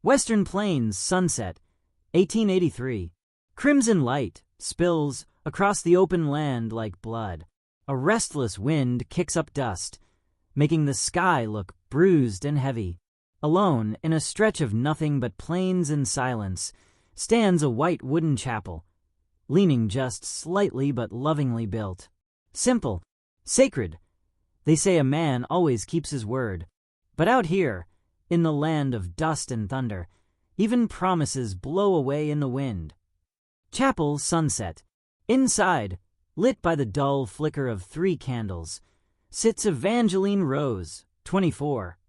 Western Plains, sunset, 1883. Crimson light spills across the open land like blood. A restless wind kicks up dust, making the sky look bruised and heavy. Alone, in a stretch of nothing but plains and silence, stands a white wooden chapel, leaning just slightly but lovingly built. Simple, sacred. They say a man always keeps his word. But out here, in the land of dust and thunder, even promises blow away in the wind. Chapel sunset. Inside, lit by the dull flicker of 3 candles, sits Evangeline Rose, 24.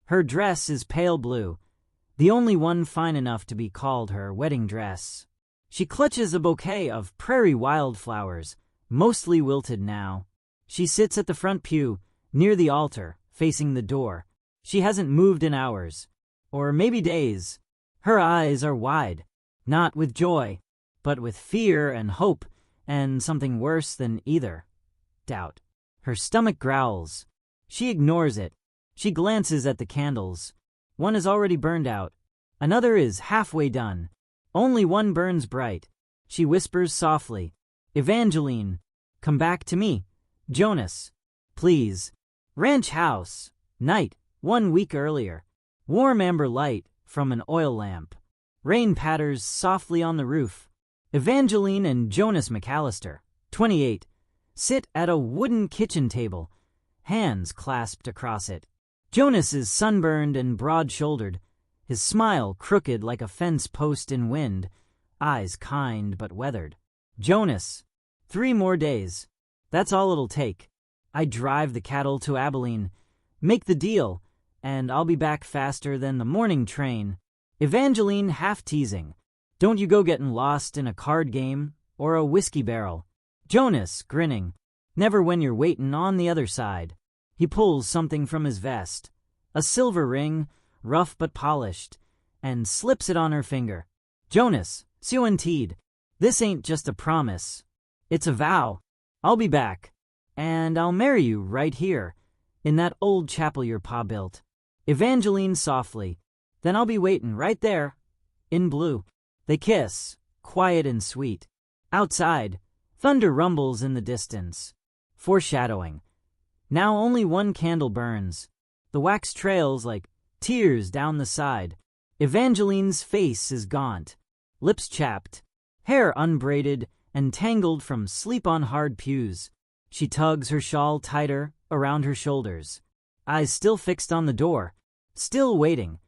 Her dress is pale blue, the only one fine enough to be called her wedding dress. She clutches a bouquet of prairie wildflowers, mostly wilted now. She sits at the front pew, near the altar, facing the door. She hasn't moved in hours, or maybe days. Her eyes are wide, not with joy, but with fear and hope, and something worse than either, doubt. Her stomach growls. She ignores it. She glances at the candles. One is already burned out. Another is halfway done. Only one burns bright. She whispers softly, "Evangeline, come back to me. Jonas, please." Ranch house, night, 1 week earlier. Warm amber light from an oil lamp. Rain patters softly on the roof. Evangeline and Jonas McAllister, 28, sit at a wooden kitchen table, hands clasped across it. Jonas is sunburned and broad-shouldered, his smile crooked like a fence post in wind, eyes kind but weathered. Jonas, 3 more days. That's all it'll take. I drive the cattle to Abilene, make the deal, and I'll be back faster than the morning train. Evangeline half teasing. Don't you go getting lost in a card game or a whiskey barrel. Jonas grinning. Never when you're waiting on the other side. He pulls something from his vest, a silver ring, rough but polished, and slips it on her finger. Jonas, Suanteed, this ain't just a promise. It's a vow. I'll be back, and I'll marry you right here, in that old chapel your pa built. Evangeline softly. Then I'll be waiting right there, in blue. They kiss, quiet and sweet. Outside, thunder rumbles in the distance. Foreshadowing. Now only 1 candle burns. The wax trails like tears down the side. Evangeline's face is gaunt, lips chapped, hair unbraided and tangled from sleep on hard pews. She tugs her shawl tighter around her shoulders, eyes still fixed on the door, still waiting.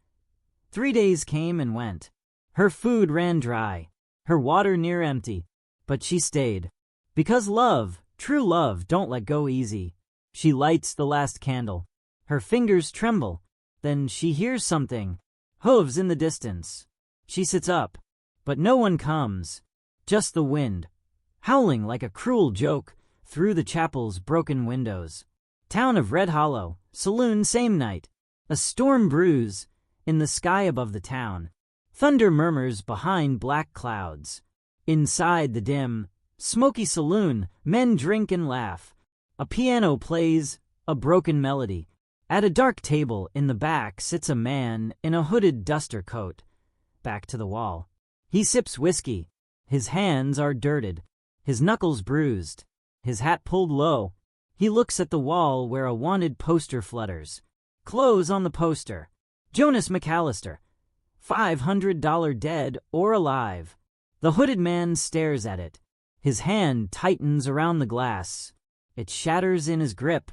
3 days came and went. Her food ran dry, her water near empty, but she stayed. Because love, true love, don't let go easy. She lights the last candle. Her fingers tremble. Then she hears something. Hooves in the distance. She sits up, but no one comes. Just the wind, howling like a cruel joke through the chapel's broken windows. Town of Red Hollow, saloon same night. A storm brews in the sky above the town. Thunder murmurs behind black clouds. Inside the dim, smoky saloon, men drink and laugh. A piano plays a broken melody. At a dark table in the back sits a man in a hooded duster coat, back to the wall. He sips whiskey. His hands are dirted, his knuckles bruised, his hat pulled low. He looks at the wall where a wanted poster flutters. Close on the poster. Jonas McAllister, $500 dead or alive. The hooded man stares at it. His hand tightens around the glass. It shatters in his grip.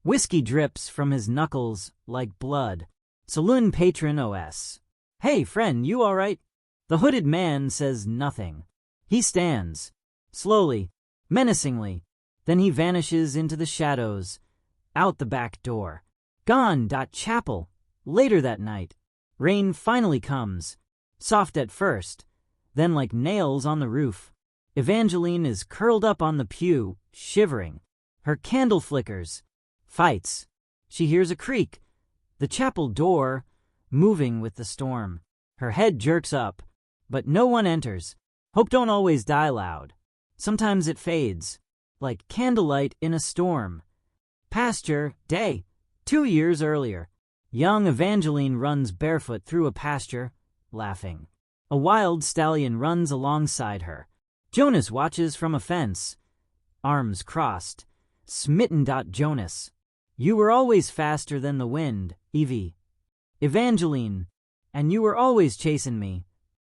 Whiskey drips from his knuckles like blood. Saloon patron OS. "Hey, friend, you all right?" The hooded man says nothing. He stands, slowly, menacingly. Then he vanishes into the shadows, out the back door. Gone. Chapel. Later that night, rain finally comes, soft at first, then like nails on the roof. Evangeline is curled up on the pew, shivering. Her candle flickers. Fights. She hears a creak. The chapel door moving with the storm. Her head jerks up, but no one enters. Hope don't always die loud. Sometimes it fades, like candlelight in a storm. Pasture day, 2 years earlier. Young Evangeline runs barefoot through a pasture, laughing. A wild stallion runs alongside her. Jonas watches from a fence, arms crossed. Smitten. Jonas. You were always faster than the wind, Evie. Evangeline. And you were always chasing me.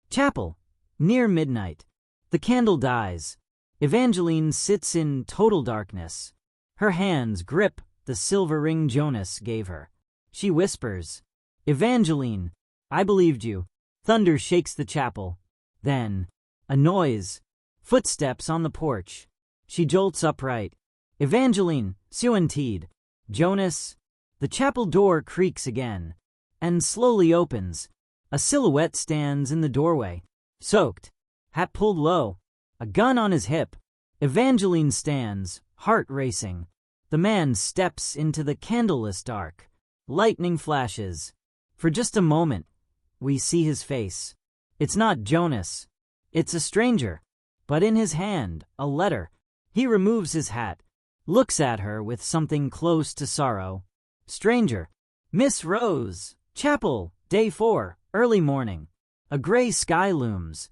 Chapel. Near midnight. The candle dies. Evangeline sits in total darkness. Her hands grip the silver ring Jonas gave her. She whispers, Evangeline, I believed you. Thunder shakes the chapel. Then, a noise. Footsteps on the porch. She jolts upright. Evangeline, suinteed. Jonas. The chapel door creaks again and slowly opens. A silhouette stands in the doorway, soaked, hat pulled low, a gun on his hip. Evangeline stands, heart racing. The man steps into the candleless dark. Lightning flashes. For just a moment, we see his face. It's not Jonas. It's a stranger. But in his hand, a letter. He removes his hat, looks at her with something close to sorrow. Stranger. Miss Rose. Chapel. Day 4. Early morning. A gray sky looms,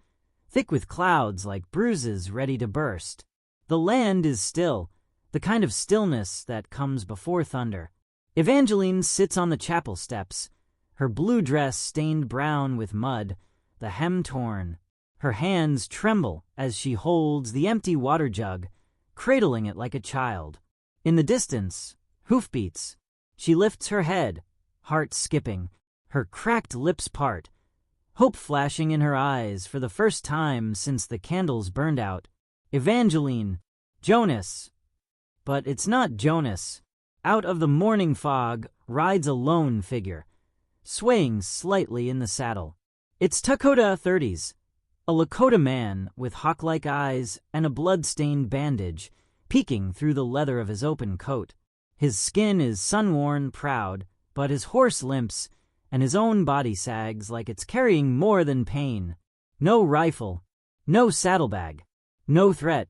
thick with clouds like bruises ready to burst. The land is still, the kind of stillness that comes before thunder. Evangeline sits on the chapel steps, her blue dress stained brown with mud, the hem torn. Her hands tremble as she holds the empty water jug, cradling it like a child. In the distance, hoofbeats. She lifts her head, heart skipping, her cracked lips part, hope flashing in her eyes for the first time since the candles burned out. Evangeline. Jonas. But it's not Jonas. Out of the morning fog rides a lone figure, swaying slightly in the saddle. It's Dakota 30s, a Lakota man with hawk-like eyes and a blood-stained bandage peeking through the leather of his open coat. His skin is sun-worn, proud, but his horse limps, and his own body sags like it's carrying more than pain. No rifle, no saddlebag, no threat,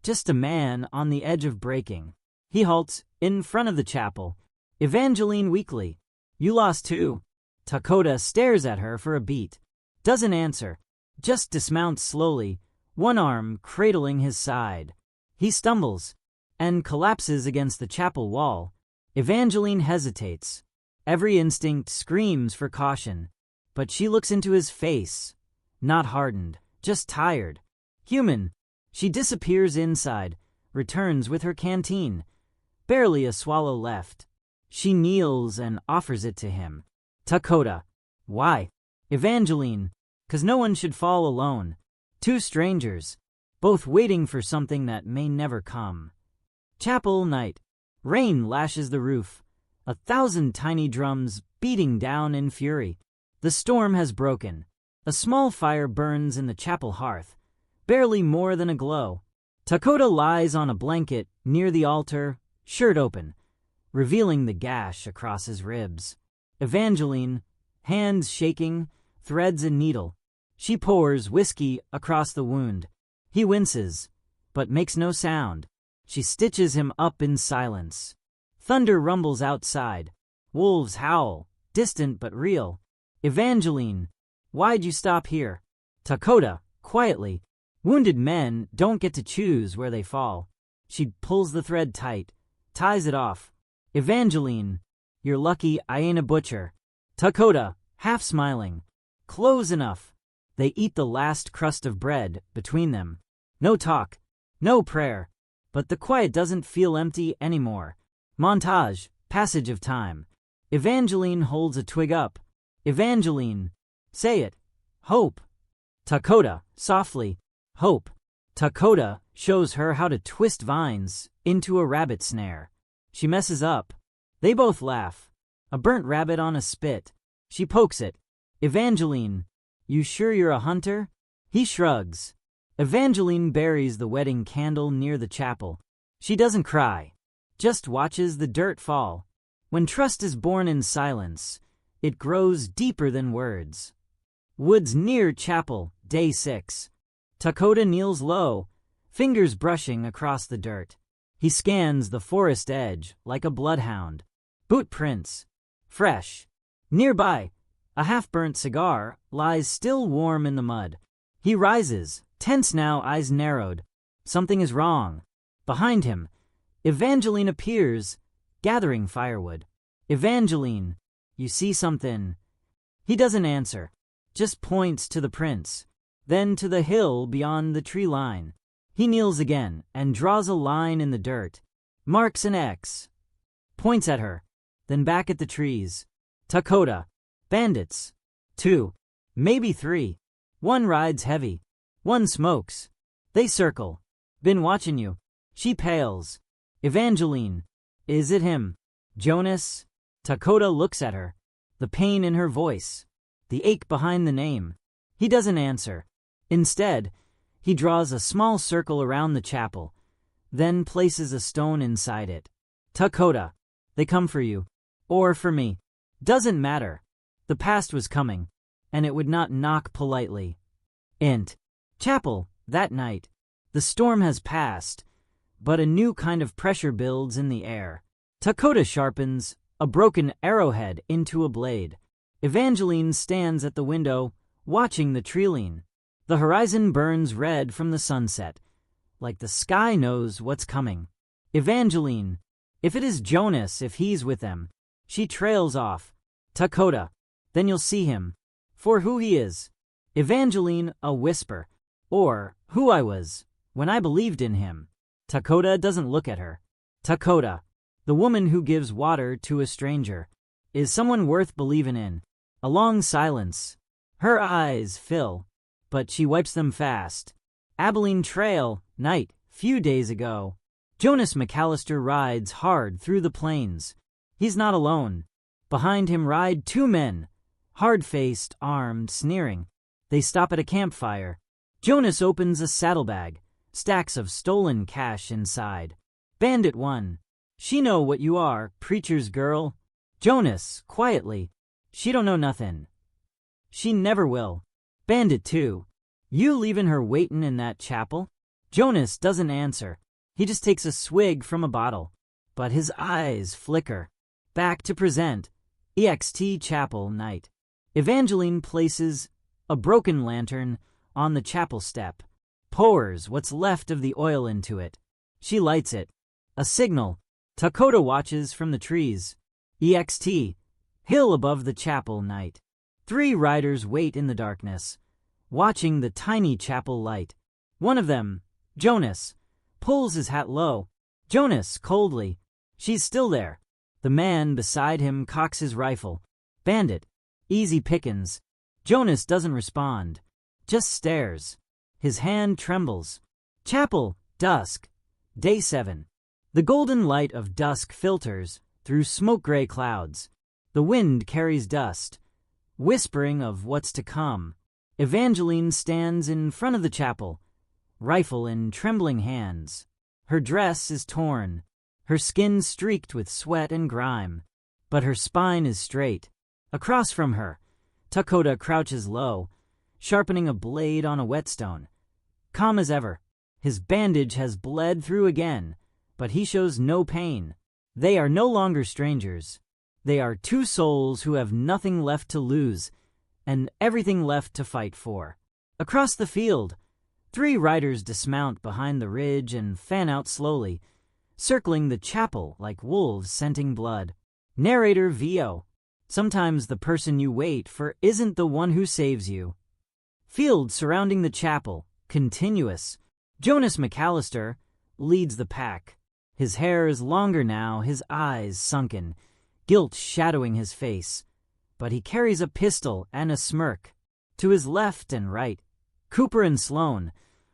just a man on the edge of breaking. He halts in front of the chapel. Evangeline weakly. You lost too. Dakota stares at her for a beat. Doesn't answer, just dismounts slowly, one arm cradling his side. He stumbles and collapses against the chapel wall. Evangeline hesitates. Every instinct screams for caution, but she looks into his face, not hardened, just tired. Human. She disappears inside, returns with her canteen. Barely a swallow left. She kneels and offers it to him. Dakota. Why? Evangeline. 'Cause no one should fall alone. Two strangers, both waiting for something that may never come. Chapel night. Rain lashes the roof. 1,000 tiny drums beating down in fury. The storm has broken. A small fire burns in the chapel hearth, barely more than a glow. Dakota lies on a blanket near the altar, shirt open, revealing the gash across his ribs. Evangeline, hands shaking, threads a needle. She pours whiskey across the wound. He winces, but makes no sound. She stitches him up in silence. Thunder rumbles outside. Wolves howl, distant but real. Evangeline, why'd you stop here? Dakota, quietly. Wounded men don't get to choose where they fall. She pulls the thread tight, ties it off. Evangeline, you're lucky I ain't a butcher. Dakota, half smiling. Close enough. They eat the last crust of bread between them. No talk, no prayer. But the quiet doesn't feel empty anymore. Montage, passage of time. Evangeline holds a twig up. Evangeline, say it. Hope. Dakota, softly. Hope. Dakota shows her how to twist vines into a rabbit snare. She messes up. They both laugh. A burnt rabbit on a spit. She pokes it. Evangeline, you sure you're a hunter? He shrugs. Evangeline buries the wedding candle near the chapel. She doesn't cry, just watches the dirt fall. When trust is born in silence, it grows deeper than words. Woods near chapel, day 6. Dakota kneels low, fingers brushing across the dirt. He scans the forest edge like a bloodhound. Boot prints. Fresh. Nearby, A half-burnt cigar lies still warm in the mud. He rises, tense now, eyes narrowed. Something is wrong. Behind him, Evangeline appears, gathering firewood. Evangeline, you see something? He doesn't answer, just points to the prints, then to the hill beyond the tree line. He kneels again and draws a line in the dirt, marks an X, points at her, then back at the trees. Dakota. Bandits. 2. Maybe 3. One rides heavy. One smokes. They circle. Been watching you. She pales. Evangeline. Is it him? Jonas? Dakota looks at her. The pain in her voice. The ache behind the name. He doesn't answer. Instead, he draws a small circle around the chapel, then places a stone inside it. Dakota. They come for you. Or for me. Doesn't matter. The past was coming, and it would not knock politely. Int. Chapel, that night. The storm has passed, but a new kind of pressure builds in the air. Dakota sharpens a broken arrowhead into a blade. Evangeline stands at the window, watching the treeline. The horizon burns red from the sunset, like the sky knows what's coming. Evangeline. If it is Jonas, if he's with them. She trails off. Dakota. Then you'll see him. For who he is. Evangeline, a whisper. Or who I was, when I believed in him. Dakota doesn't look at her. Dakota. The woman who gives water to a stranger. Is someone worth believing in. A long silence. Her eyes fill, but she wipes them fast. Abilene Trail, night, few days ago. Jonas McAllister rides hard through the plains. He's not alone. Behind him ride 2 men, hard-faced, armed, sneering. They stop at a campfire. Jonas opens a saddlebag, stacks of stolen cash inside. Bandit 1. She know what you are, preacher's girl. Jonas, quietly. She don't know nothing. She never will. Bandit 2. You leaving her waitin' in that chapel? Jonas doesn't answer. He just takes a swig from a bottle. But his eyes flicker. Back to present. EXT Chapel night. Evangeline places a broken lantern on the chapel step, pours what's left of the oil into it. She lights it. A signal. Dakota watches from the trees. EXT. Hill above the chapel night. 3 riders wait in the darkness, watching the tiny chapel light. One of them, Jonas, pulls his hat low. Jonas, coldly. She's still there. The man beside him cocks his rifle. Bandit. Easy pickings. Jonas doesn't respond. Just stares. His hand trembles. Chapel. Dusk. Day 7. The golden light of dusk filters through smoke-gray clouds. The wind carries dust, whispering of what's to come. Evangeline stands in front of the chapel, rifle in trembling hands. Her dress is torn, her skin streaked with sweat and grime, but her spine is straight. Across from her, Dakota crouches low, sharpening a blade on a whetstone. Calm as ever, his bandage has bled through again, but he shows no pain. They are no longer strangers. They are 2 souls who have nothing left to lose and everything left to fight for. Across the field, 3 riders dismount behind the ridge and fan out slowly, circling the chapel like wolves scenting blood. Narrator VO. Sometimes the person you wait for isn't the one who saves you. Field surrounding the chapel, continuous. Jonas McAllister leads the pack. His hair is longer now, his eyes sunken, guilt shadowing his face. But he carries a pistol and a smirk. To his left and right, Cooper and Sloan,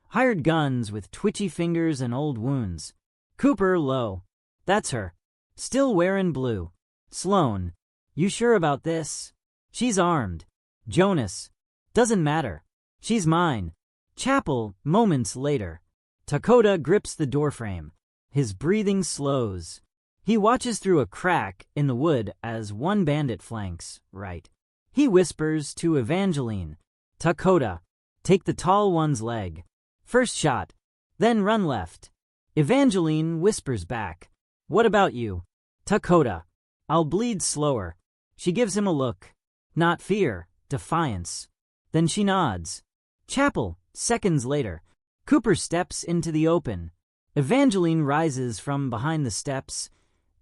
hired guns with twitchy fingers and old wounds. Cooper low. That's her. Still wearing blue. Sloan. You sure about this? She's armed. Jonas. Doesn't matter. She's mine. Chapel, moments later. Dakota grips the doorframe. His breathing slows. He watches through a crack in the wood as one bandit flanks right. He whispers to Evangeline. Dakota. Take the tall one's leg. First shot. Then run left. Evangeline whispers back. What about you? Dakota. I'll bleed slower. She gives him a look. Not fear, defiance. Then she nods. Chapel, seconds later. Cooper steps into the open. Evangeline rises from behind the steps,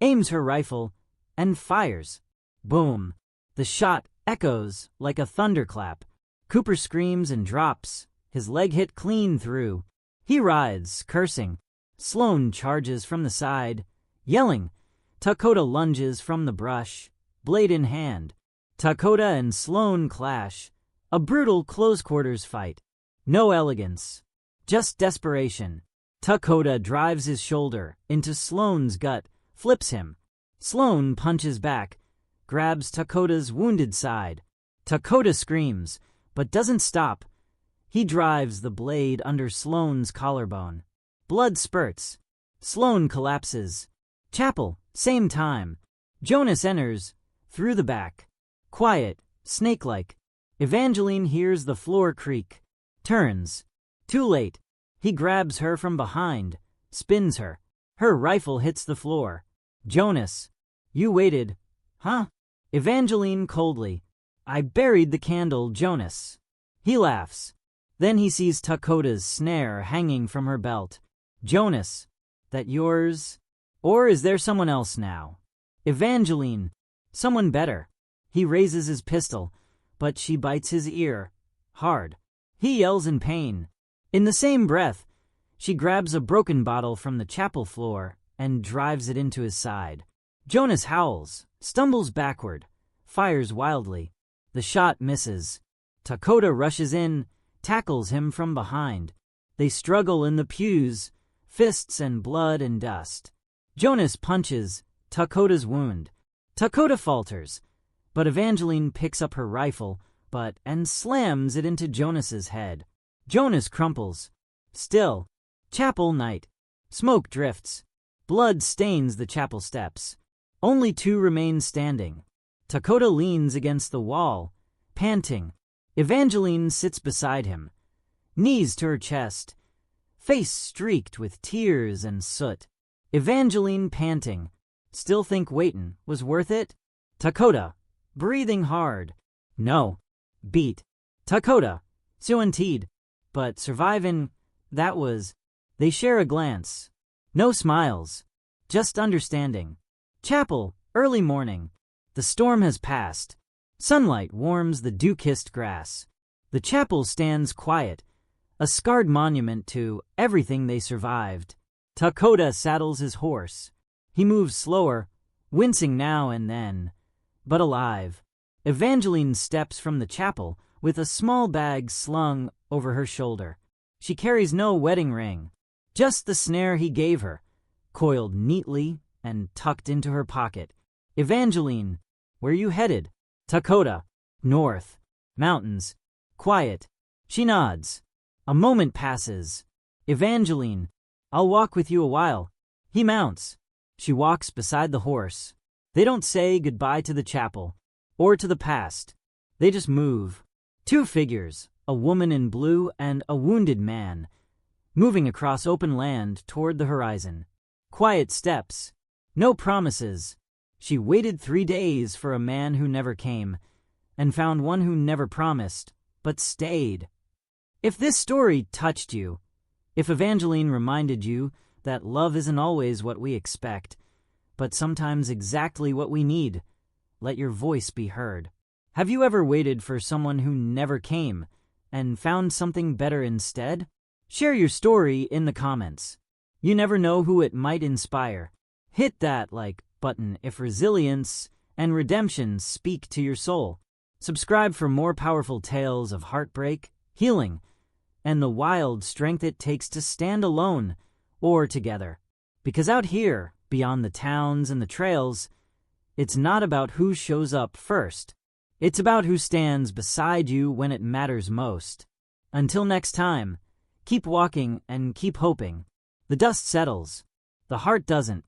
aims her rifle, and fires. Boom. The shot echoes like a thunderclap. Cooper screams and drops, his leg hit clean through. He writhes, cursing. Sloane charges from the side, yelling. Dakota lunges from the brush, blade in hand. Dakota and Sloane clash. A brutal close-quarters fight. No elegance, just desperation. Dakota drives his shoulder into Sloane's gut, flips him. Sloane punches back, grabs Dakota's wounded side. Dakota screams, but doesn't stop. He drives the blade under Sloane's collarbone. Blood spurts. Sloane collapses. Chapel, same time. Jonas enters, through the back. Quiet, snake-like. Evangeline hears the floor creak. Turns. Too late. He grabs her from behind, spins her. Her rifle hits the floor. Jonas. You waited. Huh? Evangeline coldly. I buried the candle, Jonas. He laughs. Then he sees Dakota's snare hanging from her belt. Jonas. That yours? Or is there someone else now? Evangeline. Someone better. He raises his pistol, but she bites his ear. Hard. He yells in pain. In the same breath, she grabs a broken bottle from the chapel floor and drives it into his side. Jonas howls, stumbles backward, fires wildly. The shot misses. Dakota rushes in, tackles him from behind. They struggle in the pews, fists and blood and dust. Jonas punches Dakota's wound. Dakota falters, but Evangeline picks up her rifle and slams it into Jonas's head. Jonas crumples. Still. Chapel night. Smoke drifts. Blood stains the chapel steps. Only two remain standing. Dakota leans against the wall, panting. Evangeline sits beside him, knees to her chest, face streaked with tears and soot. Evangeline panting. Still think waitin' was worth it? Dakota, breathing hard. No. Beat. Dakota, suinteed. But survivin', that was. They share a glance. No smiles. Just understanding. Chapel, early morning. The storm has passed. Sunlight warms the dew-kissed grass. The chapel stands quiet, a scarred monument to everything they survived. Dakota saddles his horse. He moves slower, wincing now and then, but alive. Evangeline steps from the chapel with a small bag slung over her shoulder. She carries no wedding ring, just the snare he gave her, coiled neatly and tucked into her pocket. Evangeline, where you headed? Dakota, north. Mountains. Quiet. She nods. A moment passes. Evangeline, I'll walk with you a while. He mounts. She walks beside the horse. They don't say goodbye to the chapel or to the past. They just move. Two figures, a woman in blue and a wounded man, moving across open land toward the horizon. Quiet steps. No promises. She waited 3 days for a man who never came, and found one who never promised, but stayed. If this story touched you, if Evangeline reminded you that love isn't always what we expect, but sometimes exactly what we need, let your voice be heard. Have you ever waited for someone who never came and found something better instead? Share your story in the comments. You never know who it might inspire. Hit that like button if resilience and redemption speak to your soul. Subscribe for more powerful tales of heartbreak, healing, and the wild strength it takes to stand alone or together. Because out here, beyond the towns and the trails, it's not about who shows up first. It's about who stands beside you when it matters most. Until next time, keep walking and keep hoping. The dust settles. The heart doesn't.